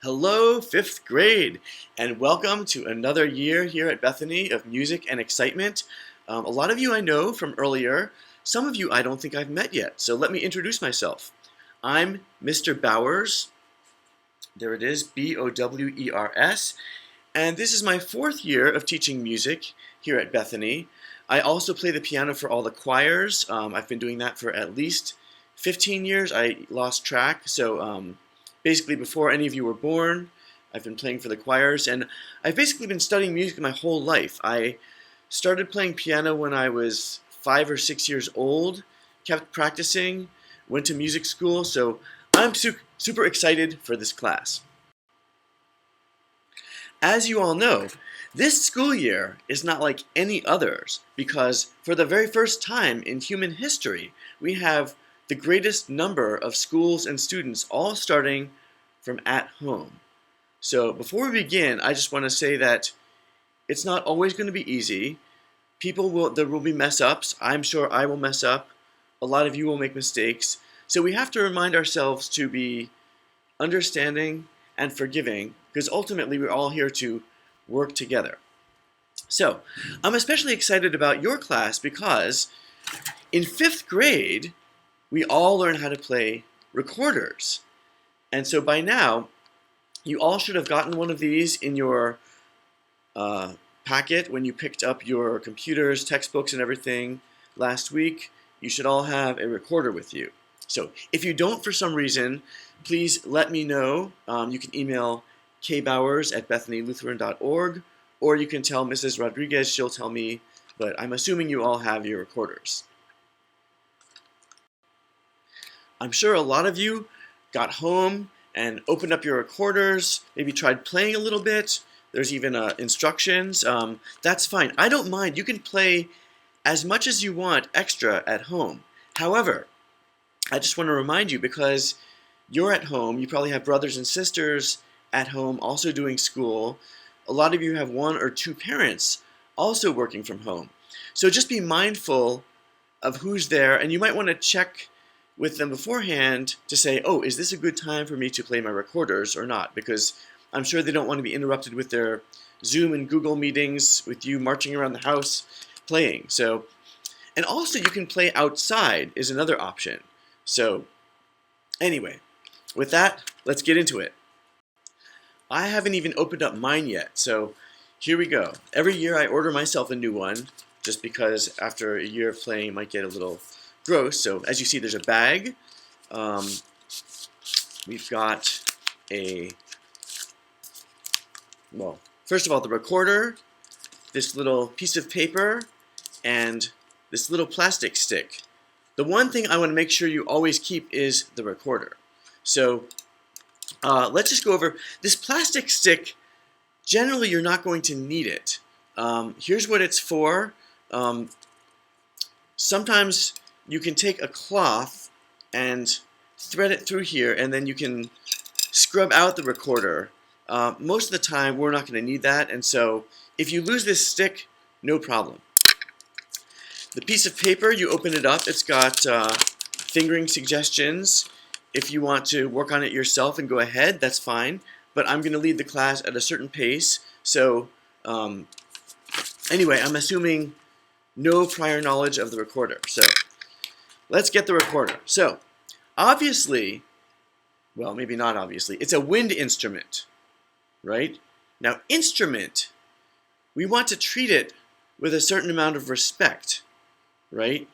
Hello, fifth grade, and welcome to another year here at Bethany of music and excitement. A lot of you I know from earlier, some of you I don't think I've met yet, so let me introduce myself. I'm Mr. Bowers, there it is, Bowers, and this is my fourth year of teaching music here at Bethany. I also play the piano for all the choirs. I've been doing that for at least 15 years. I lost track, so basically before any of you were born, I've been playing for the choirs, and I've basically been studying music my whole life. I started playing piano when I was 5 or 6 years old, kept practicing, went to music school, so I'm super excited for this class. As you all know, this school year is not like any others because for the very first time in human history, we have the greatest number of schools and students all starting from at home. So before we begin, I just want to say that it's not always going to be easy. There will be mess ups. I'm sure I will mess up. A lot of you will make mistakes. So we have to remind ourselves to be understanding and forgiving because ultimately we're all here to work together. So I'm especially excited about your class because in fifth grade, we all learn how to play recorders. And so by now, you all should have gotten one of these in your packet when you picked up your computers, textbooks, and everything last week. You should all have a recorder with you. So if you don't for some reason, please let me know. You can email kbowers@bethanylutheran.org, or you can tell Mrs. Rodriguez, she'll tell me, but I'm assuming you all have your recorders. I'm sure a lot of you got home and opened up your recorders, maybe tried playing a little bit. There's even instructions. That's fine. I don't mind. You can play as much as you want extra at home. However, I just want to remind you, because you're at home, you probably have brothers and sisters at home also doing school. A lot of you have one or two parents also working from home. So just be mindful of who's there, and you might want to check with them beforehand to say, oh, is this a good time for me to play my recorders or not? Because I'm sure they don't want to be interrupted with their Zoom and Google meetings with you marching around the house playing. So, and also you can play outside is another option. So anyway, with that, let's get into it. I haven't even opened up mine yet, so here we go. Every year I order myself a new one, just because after a year of playing it might get a little gross. So as you see, there's a bag. We've got well, first of all, the recorder, this little piece of paper, and this little plastic stick. The one thing I want to make sure you always keep is the recorder. So let's just go over this plastic stick. Generally, you're not going to need it. Here's what it's for. Sometimes you can take a cloth and thread it through here, and then you can scrub out the recorder. Most of the time, we're not going to need that, and so if you lose this stick, no problem. The piece of paper, you open it up, it's got fingering suggestions. If you want to work on it yourself and go ahead, that's fine, but I'm going to lead the class at a certain pace, so anyway, I'm assuming no prior knowledge of the recorder. So let's get the recorder. So obviously, well, maybe not obviously, it's a wind instrument, right? Now, instrument, we want to treat it with a certain amount of respect, right?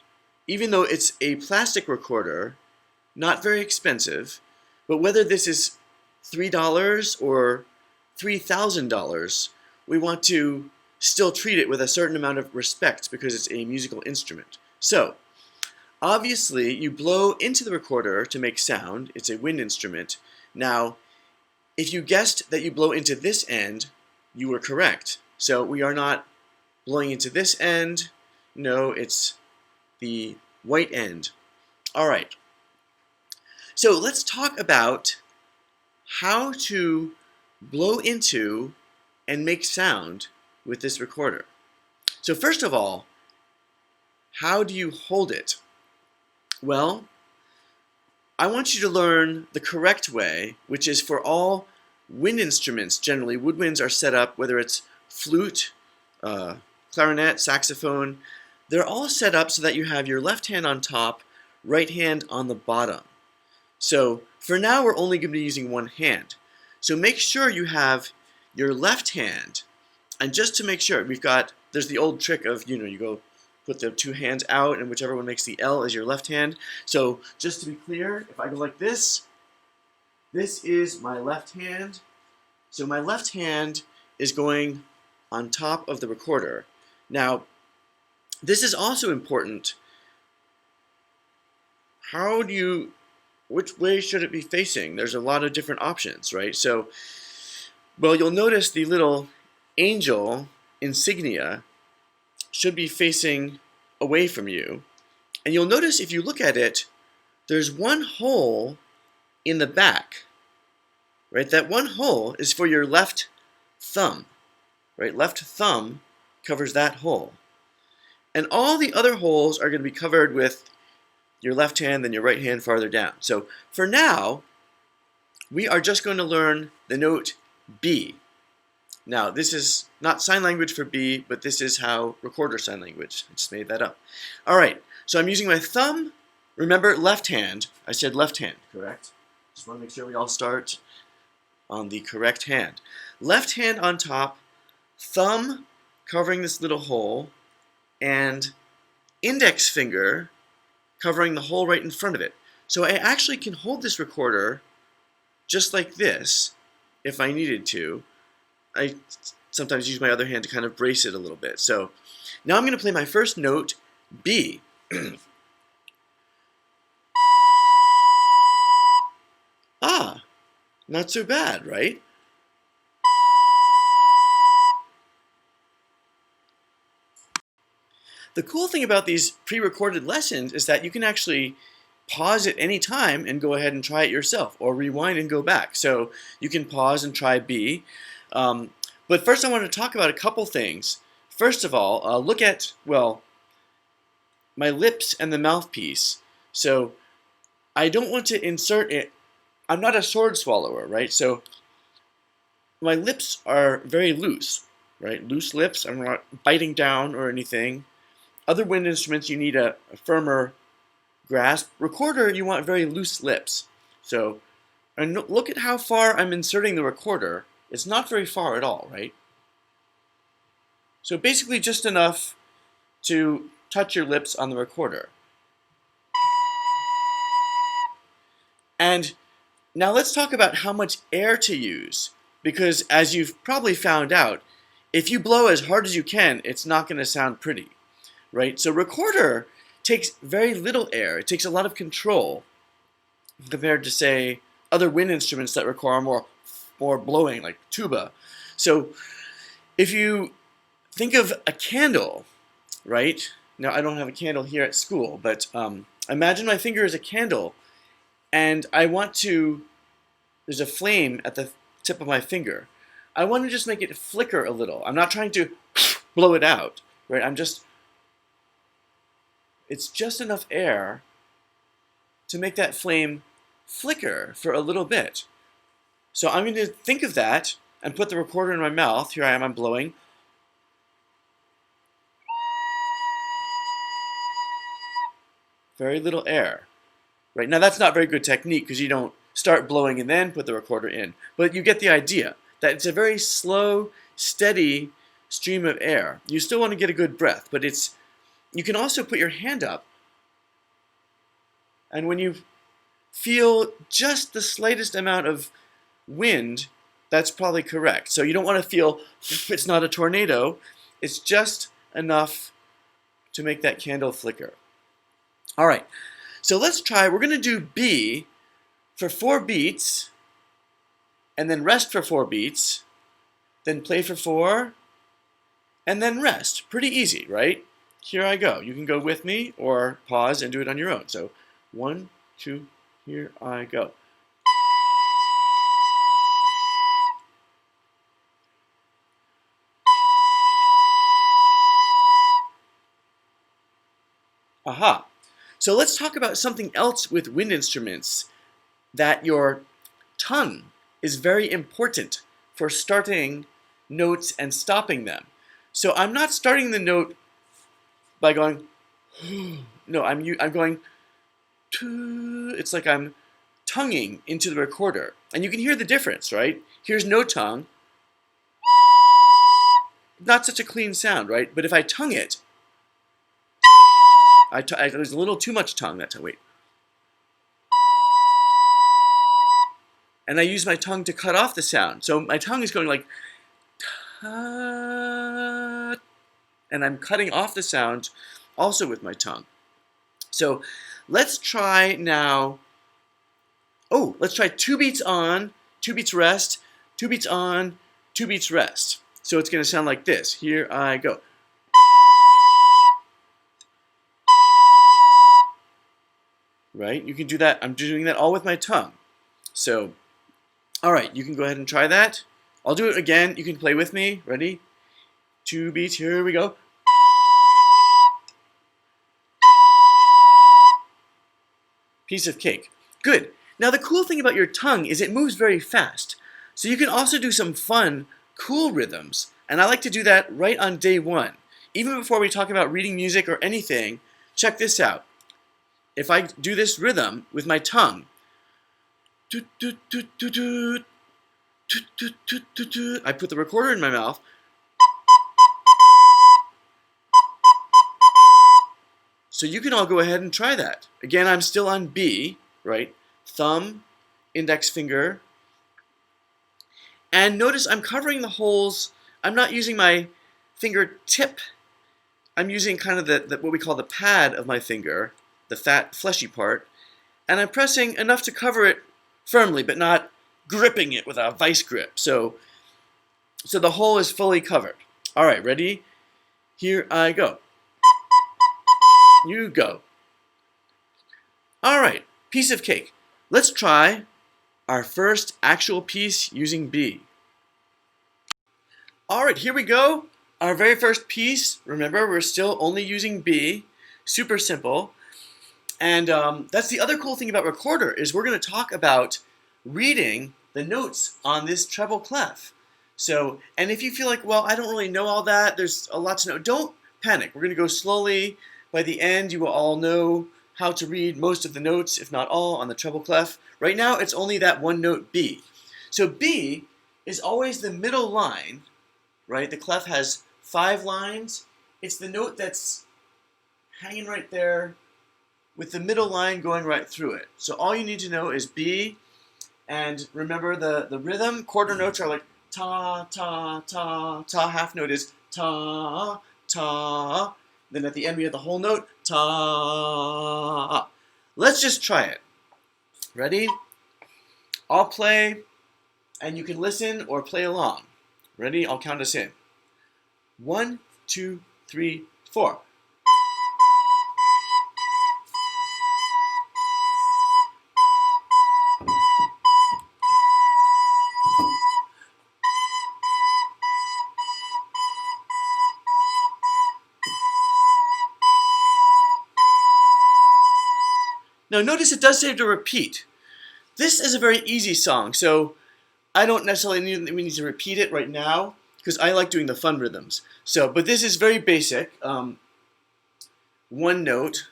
Even though it's a plastic recorder, not very expensive, but whether this is $3 or $3,000, we want to still treat it with a certain amount of respect because it's a musical instrument. So, obviously, you blow into the recorder to make sound. It's a wind instrument. Now, if you guessed that you blow into this end, you were correct. So we are not blowing into this end. No, it's the white end. All right. So let's talk about how to blow into and make sound with this recorder. So first of all, how do you hold it? Well, I want you to learn the correct way, which is for all wind instruments, generally, woodwinds are set up, whether it's flute, clarinet, saxophone, they're all set up so that you have your left hand on top, right hand on the bottom. So for now, we're only going to be using one hand. So make sure you have your left hand, and just to make sure, there's the old trick of, you go put the two hands out, and whichever one makes the L is your left hand. So just to be clear, if I go like this is my left hand. So my left hand is going on top of the recorder. Now, this is also important. Which way should it be facing? There's a lot of different options, right? So, well, you'll notice the little angel insignia should be facing away from you. And you'll notice if you look at it, there's one hole in the back, right? That one hole is for your left thumb, right? Left thumb covers that hole. And all the other holes are going to be covered with your left hand, then your right hand farther down. So for now, we are just going to learn the note B. Now, this is not sign language for B, but this is how recorder sign language. I just made that up. All right, so I'm using my thumb. Remember, left hand. I said left hand, correct? Just want to make sure we all start on the correct hand. Left hand on top, thumb covering this little hole, and index finger covering the hole right in front of it. So I actually can hold this recorder just like this if I needed to. I sometimes use my other hand to kind of brace it a little bit. So now I'm going to play my first note, B. Ah, not so bad, right? The cool thing about these pre-recorded lessons is that you can actually pause at any time and go ahead and try it yourself, or rewind and go back. So you can pause and try B. But first I want to talk about a couple things. First of all, look at, well, my lips and the mouthpiece. So I don't want to insert it. I'm not a sword swallower, right? So my lips are very loose, right? Loose lips. I'm not biting down or anything. Other wind instruments, you need a firmer grasp. Recorder, you want very loose lips. So, and look at how far I'm inserting the recorder. It's not very far at all, right? So basically just enough to touch your lips on the recorder. And now let's talk about how much air to use. Because as you've probably found out, if you blow as hard as you can, it's not going to sound pretty. Right? So recorder takes very little air. It takes a lot of control compared to, say, other wind instruments that require more blowing, like tuba. So if you think of a candle, right? Now, I don't have a candle here at school, but imagine my finger is a candle, and there's a flame at the tip of my finger. I want to just make it flicker a little. I'm not trying to blow it out, right? It's just enough air to make that flame flicker for a little bit. So I'm going to think of that and put the recorder in my mouth. Here I am, I'm blowing. Very little air. Right, now that's not very good technique because you don't start blowing and then put the recorder in. But you get the idea that it's a very slow, steady stream of air. You still want to get a good breath, but you can also put your hand up, and when you feel just the slightest amount of wind, that's probably correct. So you don't want to feel it's not a tornado, it's just enough to make that candle flicker. All right, so let's try. We're going to do B for 4 beats, and then rest for 4 beats, then play for 4, and then rest. Pretty easy, right? Here I go. You can go with me or pause and do it on your own. So 1, 2, here I go. Aha. So let's talk about something else with wind instruments that your tongue is very important for starting notes and stopping them. So I'm not starting the note by going, no, I'm going, it's like I'm tonguing into the recorder. And you can hear the difference, right? Here's no tongue. Not such a clean sound, right? But if I tongue it, there's a little too much tongue that time. Wait. And I use my tongue to cut off the sound. So my tongue is going like, and I'm cutting off the sound also with my tongue. So let's try now. Oh, let's try 2 beats on, 2 beats rest, 2 beats on, 2 beats rest. So it's going to sound like this. Here I go. Right? You can do that. I'm doing that all with my tongue. So, all right, you can go ahead and try that. I'll do it again. You can play with me. Ready? 2 beats. Here we go. Piece of cake. Good. Now the cool thing about your tongue is it moves very fast. So you can also do some fun, cool rhythms. And I like to do that right on day 1. Even before we talk about reading music or anything, check this out. If I do this rhythm with my tongue, I put the recorder in my mouth. So you can all go ahead and try that. Again, I'm still on B, right? Thumb, index finger. And notice I'm covering the holes. I'm not using my fingertip. I'm using kind of what we call the pad of my finger, the fat, fleshy part. And I'm pressing enough to cover it firmly, but not gripping it with a vice grip. So the hole is fully covered. All right, ready? Here I go. You go. All right, piece of cake. Let's try our first actual piece using B. All right, here we go. Our very first piece. Remember, we're still only using B. Super simple. And that's the other cool thing about Recorder is we're going to talk about reading the notes on this treble clef. So, and if you feel like, well, I don't really know all that, there's a lot to know, don't panic. We're going to go slowly. By the end, you will all know how to read most of the notes, if not all, on the treble clef. Right now, it's only that one note B. So B is always the middle line, right? The clef has 5 lines. It's the note that's hanging right there with the middle line going right through it. So all you need to know is B, and remember the rhythm. Quarter notes are like ta, ta, ta, ta. Half note is ta, ta. Then at the end we have the whole note, ta. Let's just try it. Ready? I'll play, and you can listen or play along. Ready? I'll count us in. 1, 2, 3, 4. Now notice it does say to repeat. This is a very easy song, so I don't necessarily need to repeat it right now because I like doing the fun rhythms. So, but this is very basic. One note.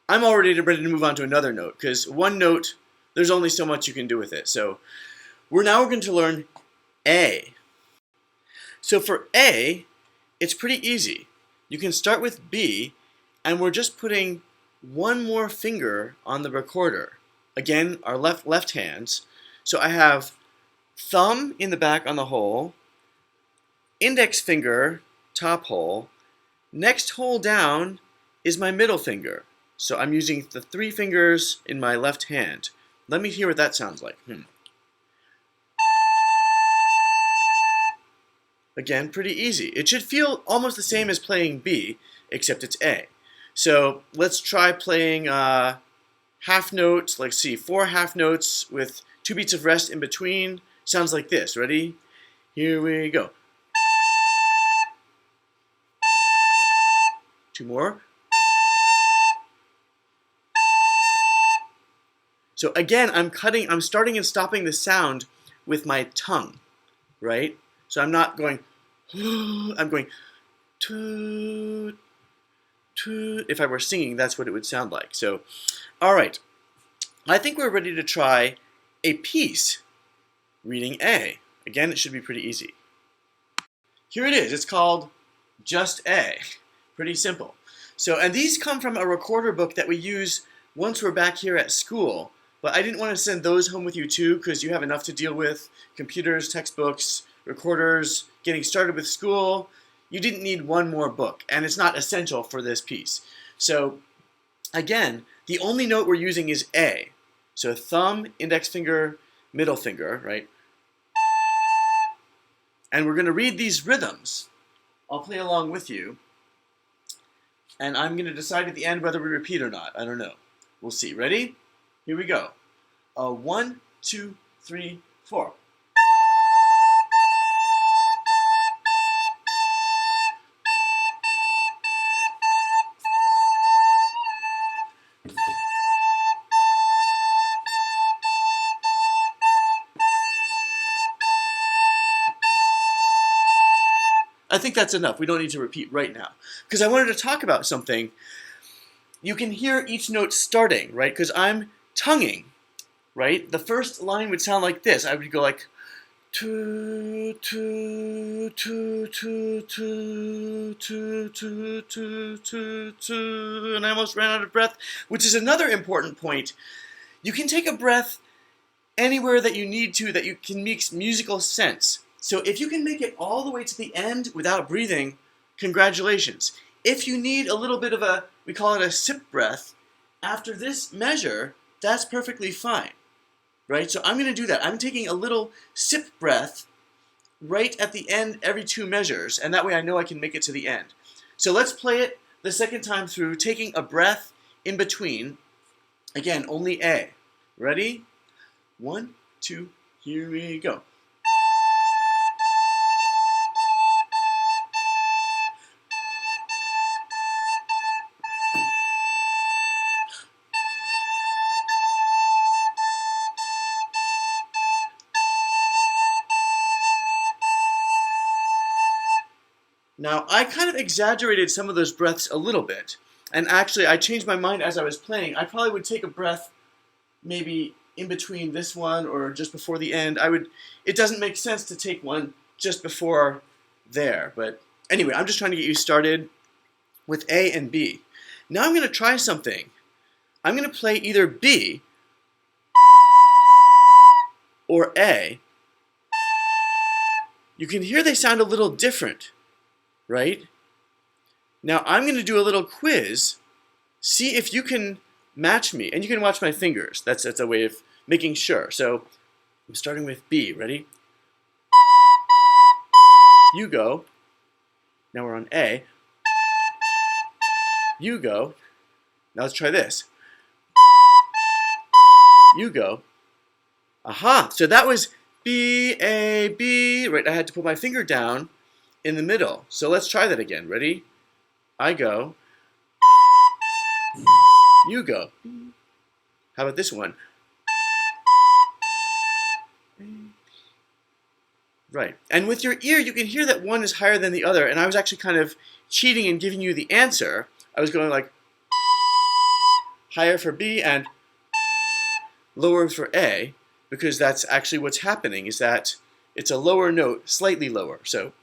I'm already ready to move on to another note because one note, there's only so much you can do with it. So we're going to learn A. So for A, it's pretty easy. You can start with B, and we're just putting one more finger on the recorder. Again, our left hands. So I have thumb in the back on the hole, index finger, top hole. Next hole down is my middle finger. So I'm using the 3 fingers in my left hand. Let me hear what that sounds like. Again, pretty easy. It should feel almost the same as playing B, except it's A. So let's try playing half notes, like 4 half notes with 2 beats of rest in between. Sounds like this. Ready? Here we go. 2 more. So again, I'm starting and stopping the sound with my tongue, right? So I'm not going, I'm going toot, toot. If I were singing, that's what it would sound like. So, all right. I think we're ready to try a piece reading A. Again, it should be pretty easy. Here it is. It's called Just A. Pretty simple. So, and these come from a recorder book that we use once we're back here at school. But I didn't want to send those home with you too, because you have enough to deal with: computers, textbooks, recorders, getting started with school. You didn't need one more book, and it's not essential for this piece. So again, the only note we're using is A. So thumb, index finger, middle finger, right? And we're going to read these rhythms. I'll play along with you. And I'm going to decide at the end whether we repeat or not. I don't know. We'll see. Ready? Here we go. 1, 2, 3, 4. I think that's enough. We don't need to repeat right now. Because I wanted to talk about something. You can hear each note starting, right? Because I'm tonguing, right? The first line would sound like this. I would go like, tu, tu, tu, tu, tu, tu, tu, tu, tu, tu, and I almost ran out of breath, which is another important point. You can take a breath anywhere that you need to, that you can make musical sense. So if you can make it all the way to the end without breathing, congratulations. If you need a little bit of a, we call it a sip breath, after this measure, that's perfectly fine, right? So I'm going to do that. I'm taking a little sip breath right at the end every 2 measures, and that way I know I can make it to the end. So let's play it the second time through, taking a breath in between. Again, only A. Ready? 1, 2, here we go. Now, I kind of exaggerated some of those breaths a little bit, and actually I changed my mind as I was playing. I probably would take a breath maybe in between this one or just before the end. It doesn't make sense to take one just before there, but anyway, I'm just trying to get you started with A and B. Now I'm going to try something. I'm going to play either B or A. You can hear they sound a little different, right? Now I'm going to do a little quiz. See if you can match me. And you can watch my fingers. That's a way of making sure. So I'm starting with B. Ready? You go. Now we're on A. You go. Now let's try this. You go. Aha! So that was B, A, B. Right, I had to put my finger down in the middle. So let's try that again. Ready? I go. You go. How about this one? Right. And with your ear, you can hear that one is higher than the other. And I was actually kind of cheating and giving you the answer. I was going like higher for B and lower for A, because that's actually what's happening, is that it's a lower note, slightly lower. So,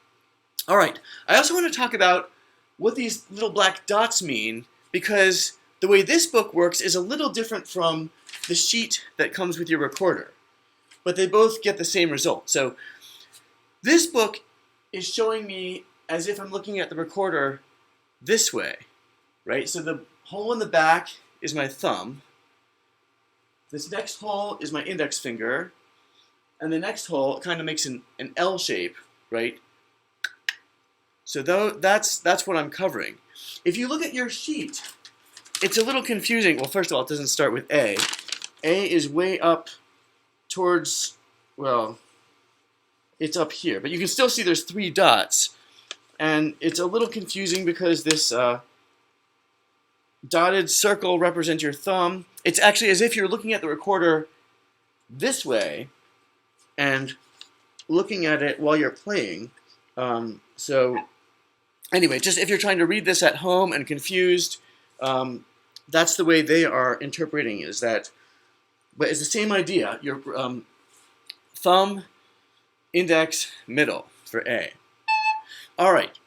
all right. I also want to talk about what these little black dots mean, because the way this book works is a little different from the sheet that comes with your recorder. But they both get the same result. So this book is showing me as if I'm looking at the recorder this way, right? So the hole in the back is my thumb. This next hole is my index finger. And the next hole kind of makes an L shape, right? So that's what I'm covering. If you look at your sheet, it's a little confusing. Well, first of all, it doesn't start with A. A is way up towards, well, it's up here. But you can still see there's 3 dots. And it's a little confusing because this dotted circle represents your thumb. It's actually as if you're looking at the recorder this way, and looking at it while you're playing. So anyway, just if you're trying to read this at home and confused, that's the way they are interpreting is that, but it's the same idea. Your thumb, index, middle for A. All right.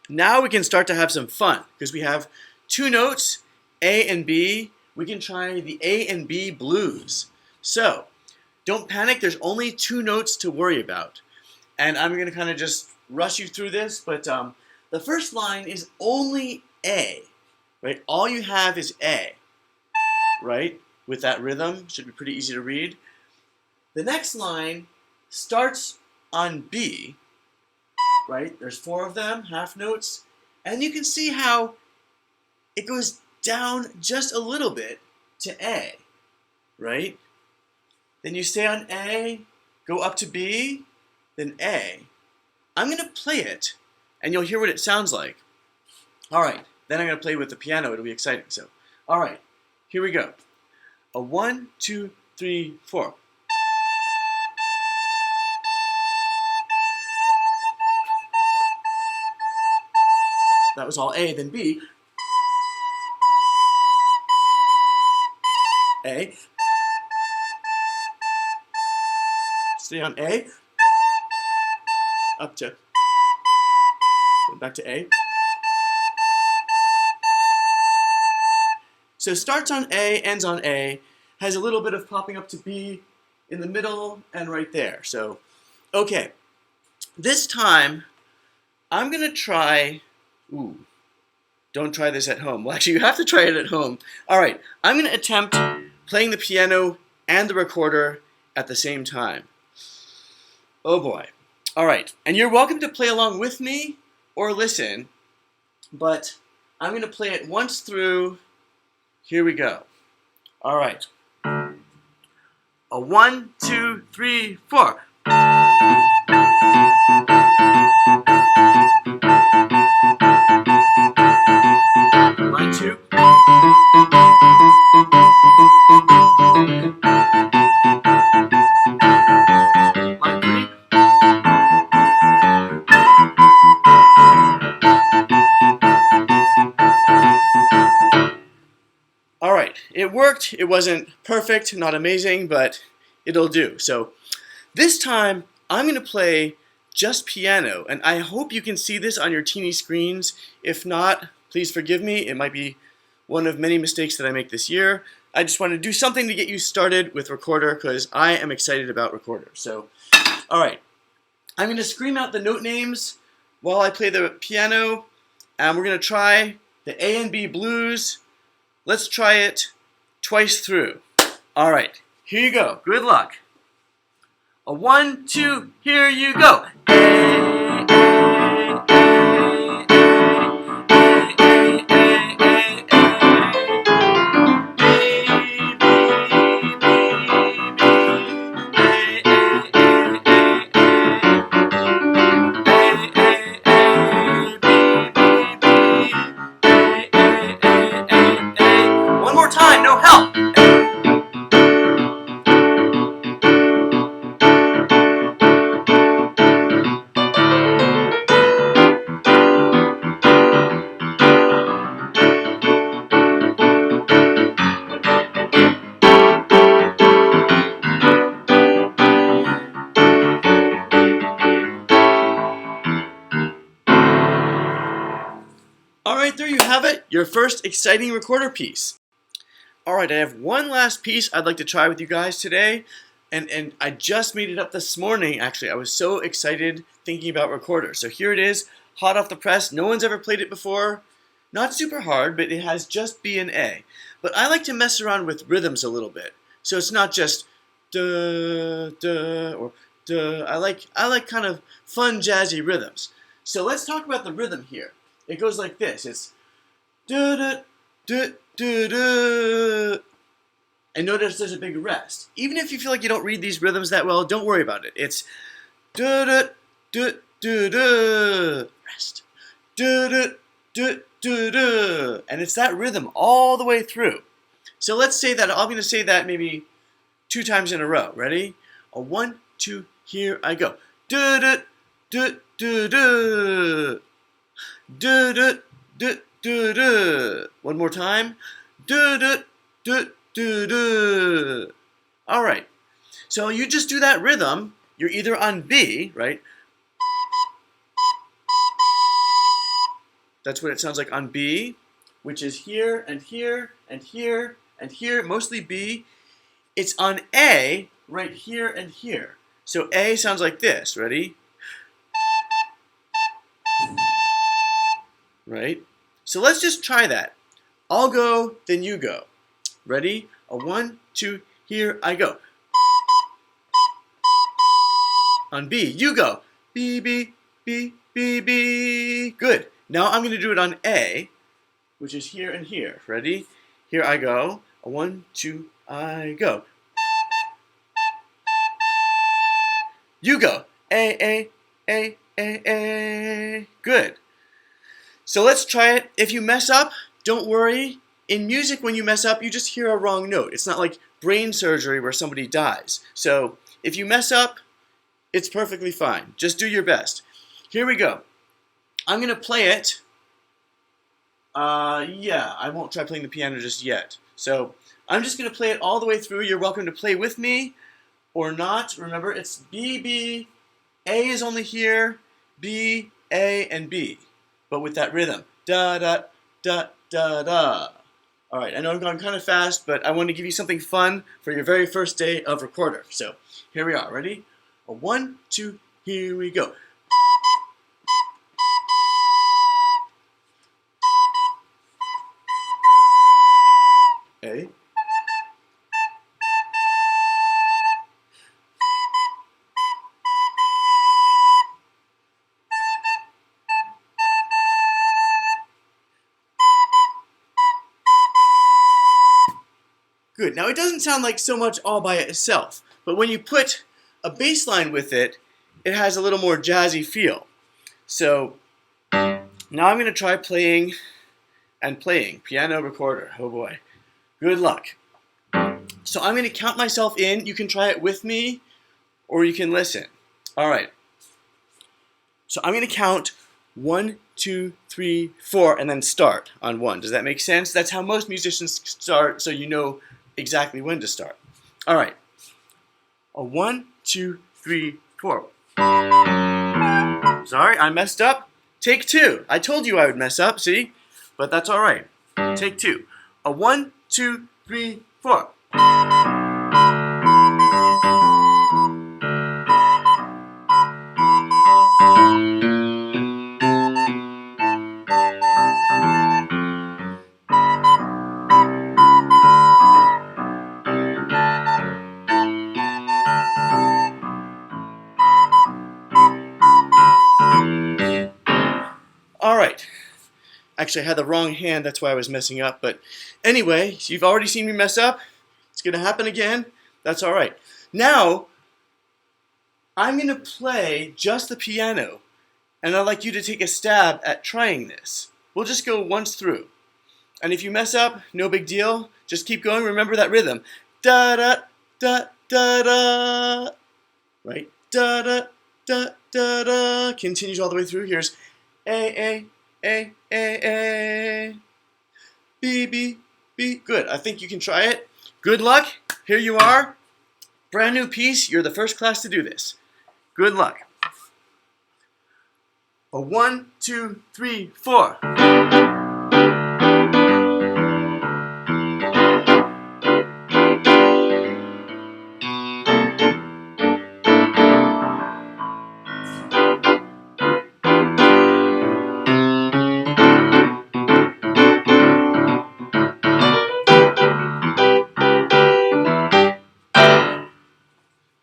Now we can start to have some fun because we have two notes, A and B. We can try the A and B blues. So don't panic. There's only two notes to worry about. And I'm going to kind of just rush you through this. But the first line is only A, right? All you have is A, right? With that rhythm. Should be pretty easy to read. The next line starts on B, right? There's four of them, half notes. And you can see how it goes down just a little bit to A, right? Then you stay on A, go up to B, then A. I'm going to play it, and you'll hear what it sounds like. All right, then I'm going to play with the piano. It'll be exciting. So, all right, here we go. A 1, 2, 3, 4. That was all A, then B. A. Stay on A. Up to. Back to A. So starts on A, ends on A, has a little bit of popping up to B in the middle and right there. So, okay. This time, I'm going to try. Ooh. Don't try this at home. Well, actually, you have to try it at home. All right, I'm going to attempt playing the piano and the recorder at the same time. Oh boy. All right, and you're welcome to play along with me or listen, but I'm going to play it once through. Here we go. All right. A 1, 2, 3, 4. Line 2. Line 3. All right, it worked. It wasn't perfect, not amazing, but it'll do. So this time, I'm going to play just piano, and I hope you can see this on your teeny screens. If not, please forgive me. It might be one of many mistakes that I make this year. I just want to do something to get you started with Recorder because I am excited about Recorder. So, all right, I'm going to scream out the note names while I play the piano, and we're going to try the A and B blues. Let's try it twice through. All right, here you go. Good luck. A 1, 2, here you go. One more time, no help. All right, there you have it, your first exciting recorder piece. All right, I have one last piece I'd like to try with you guys today, and I just made it up this morning, actually. I was so excited thinking about Recorder. So here it is, hot off the press. No one's ever played it before. Not super hard, but it has just B and A. But I like to mess around with rhythms a little bit. So it's not just duh, duh, or duh. I like kind of fun, jazzy rhythms. So let's talk about the rhythm here. It goes like this. It's duh, duh, duh, duh, duh. And notice there's a big rest. Even if you feel like you don't read these rhythms that well, don't worry about it. It's duh, duh, duh, duh, duh. Rest. Duh, duh, duh, duh, duh. And it's that rhythm all the way through. So let's say that, I'm going to say that maybe 2 times in a row. Ready? A 1, two, here I go. Do do do do do do do do do. One more time. Do do do do do. All right. So you just do that rhythm. You're either on B, right? That's what it sounds like on B, which is here and here and here and here, mostly B. It's on A, right here and here. So A sounds like this. Ready? Right? So let's just try that. I'll go, then you go. Ready? A 1, 2, here I go. On B, you go. B, B, B, B, B. Good. Now I'm going to do it on A, which is here and here. Ready? Here I go. A 1, 2, I go. You go. A, A, A, A, A. Good. So let's try it. If you mess up, don't worry. In music, when you mess up, you just hear a wrong note. It's not like brain surgery where somebody dies. So if you mess up, it's perfectly fine. Just do your best. Here we go. I'm going to play it. Yeah, I won't try playing the piano just yet. So I'm just going to play it all the way through. You're welcome to play with me or not. Remember, it's B, B. A is only here. B, A, and B. But with that rhythm. Da, da, da, da, da. All right, I know I've gone kind of fast, but I want to give you something fun for your very first day of Recorder. So here we are. Ready? A 1, 2, here we go. A. Good. Now it doesn't sound like so much all by itself, but when you put a bass line with it, it has a little more jazzy feel. So now I'm going to try playing piano recorder. Oh boy. Good luck. So I'm going to count myself in. You can try it with me or you can listen. All right. So I'm going to count 1, 2, 3, 4 and then start on 1. Does that make sense? That's how most musicians start, so you know exactly when to start. All right. A 1, 2, 3, 4. Sorry, I messed up. Take 2. I told you I would mess up, see? But that's all right. Take 2. A 1, 2, 3, 4. All right. Actually, I had the wrong hand, that's why I was messing up. But anyway, you've already seen me mess up. It's going to happen again. That's all right. Now, I'm going to play just the piano, and I'd like you to take a stab at trying this. We'll just go once through. And if you mess up, no big deal. Just keep going. Remember that rhythm. Da-da, da-da-da. Right? Da-da, da-da-da. Continues all the way through. Here's A, A, A, B, B, B. Good. I think you can try it. Good luck. Here you are. Brand new piece. You're the first class to do this. Good luck. A 1, 2, 3, 4.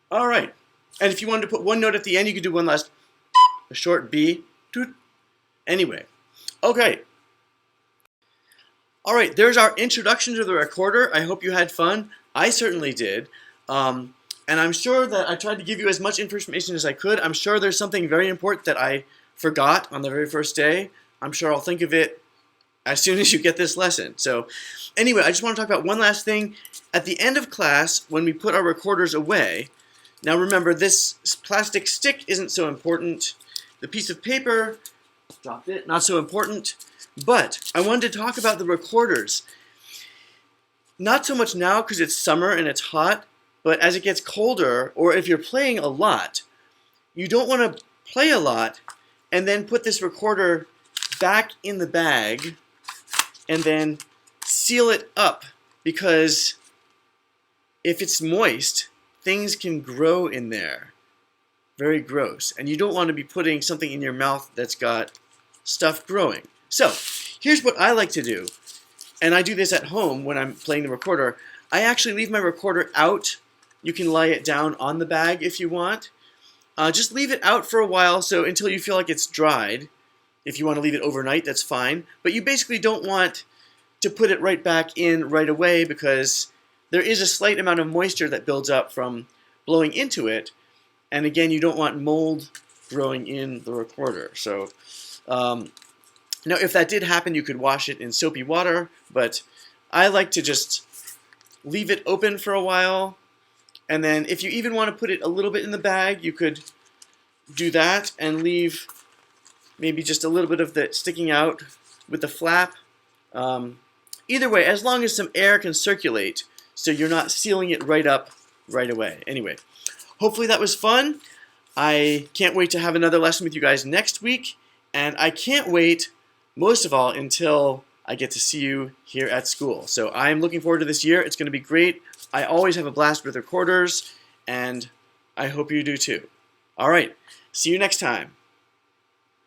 All right. And if you wanted to put one note at the end, you could do one last, a short B. Anyway. Okay. All right, there's our introduction to the recorder. I hope you had fun. I certainly did. And I'm sure that I tried to give you as much information as I could. I'm sure there's something very important that I forgot on the very first day. I'm sure I'll think of it as soon as you get this lesson. So anyway, I just want to talk about one last thing. At the end of class, when we put our recorders away, Now remember, this plastic stick isn't so important. The piece of paper, dropped it, not so important. But I wanted to talk about the recorders. Not so much now because it's summer and it's hot, but as it gets colder, or if you're playing a lot, you don't want to play a lot and then put this recorder back in the bag and then seal it up, because if it's moist, things can grow in there. Very gross. And you don't want to be putting something in your mouth that's got stuff growing. So, here's what I like to do. And I do this at home when I'm playing the recorder. I actually leave my recorder out. You can lay it down on the bag if you want. Just leave it out for a while, so until you feel like it's dried. If you want to leave it overnight, that's fine. But you basically don't want to put it right back in right away, because there is a slight amount of moisture that builds up from blowing into it. And again, you don't want mold growing in the recorder. So, now, if that did happen, you could wash it in soapy water, but I like to just leave it open for a while, and then if you even want to put it a little bit in the bag, you could do that and leave maybe just a little bit of the sticking out with the flap. Either way, as long as some air can circulate, so you're not sealing it right up right away. Anyway, hopefully that was fun. I can't wait to have another lesson with you guys next week, and I can't wait most of all until I get to see you here at school. So I'm looking forward to this year. It's going to be great. I always have a blast with recorders, and I hope you do too. All right, see you next time.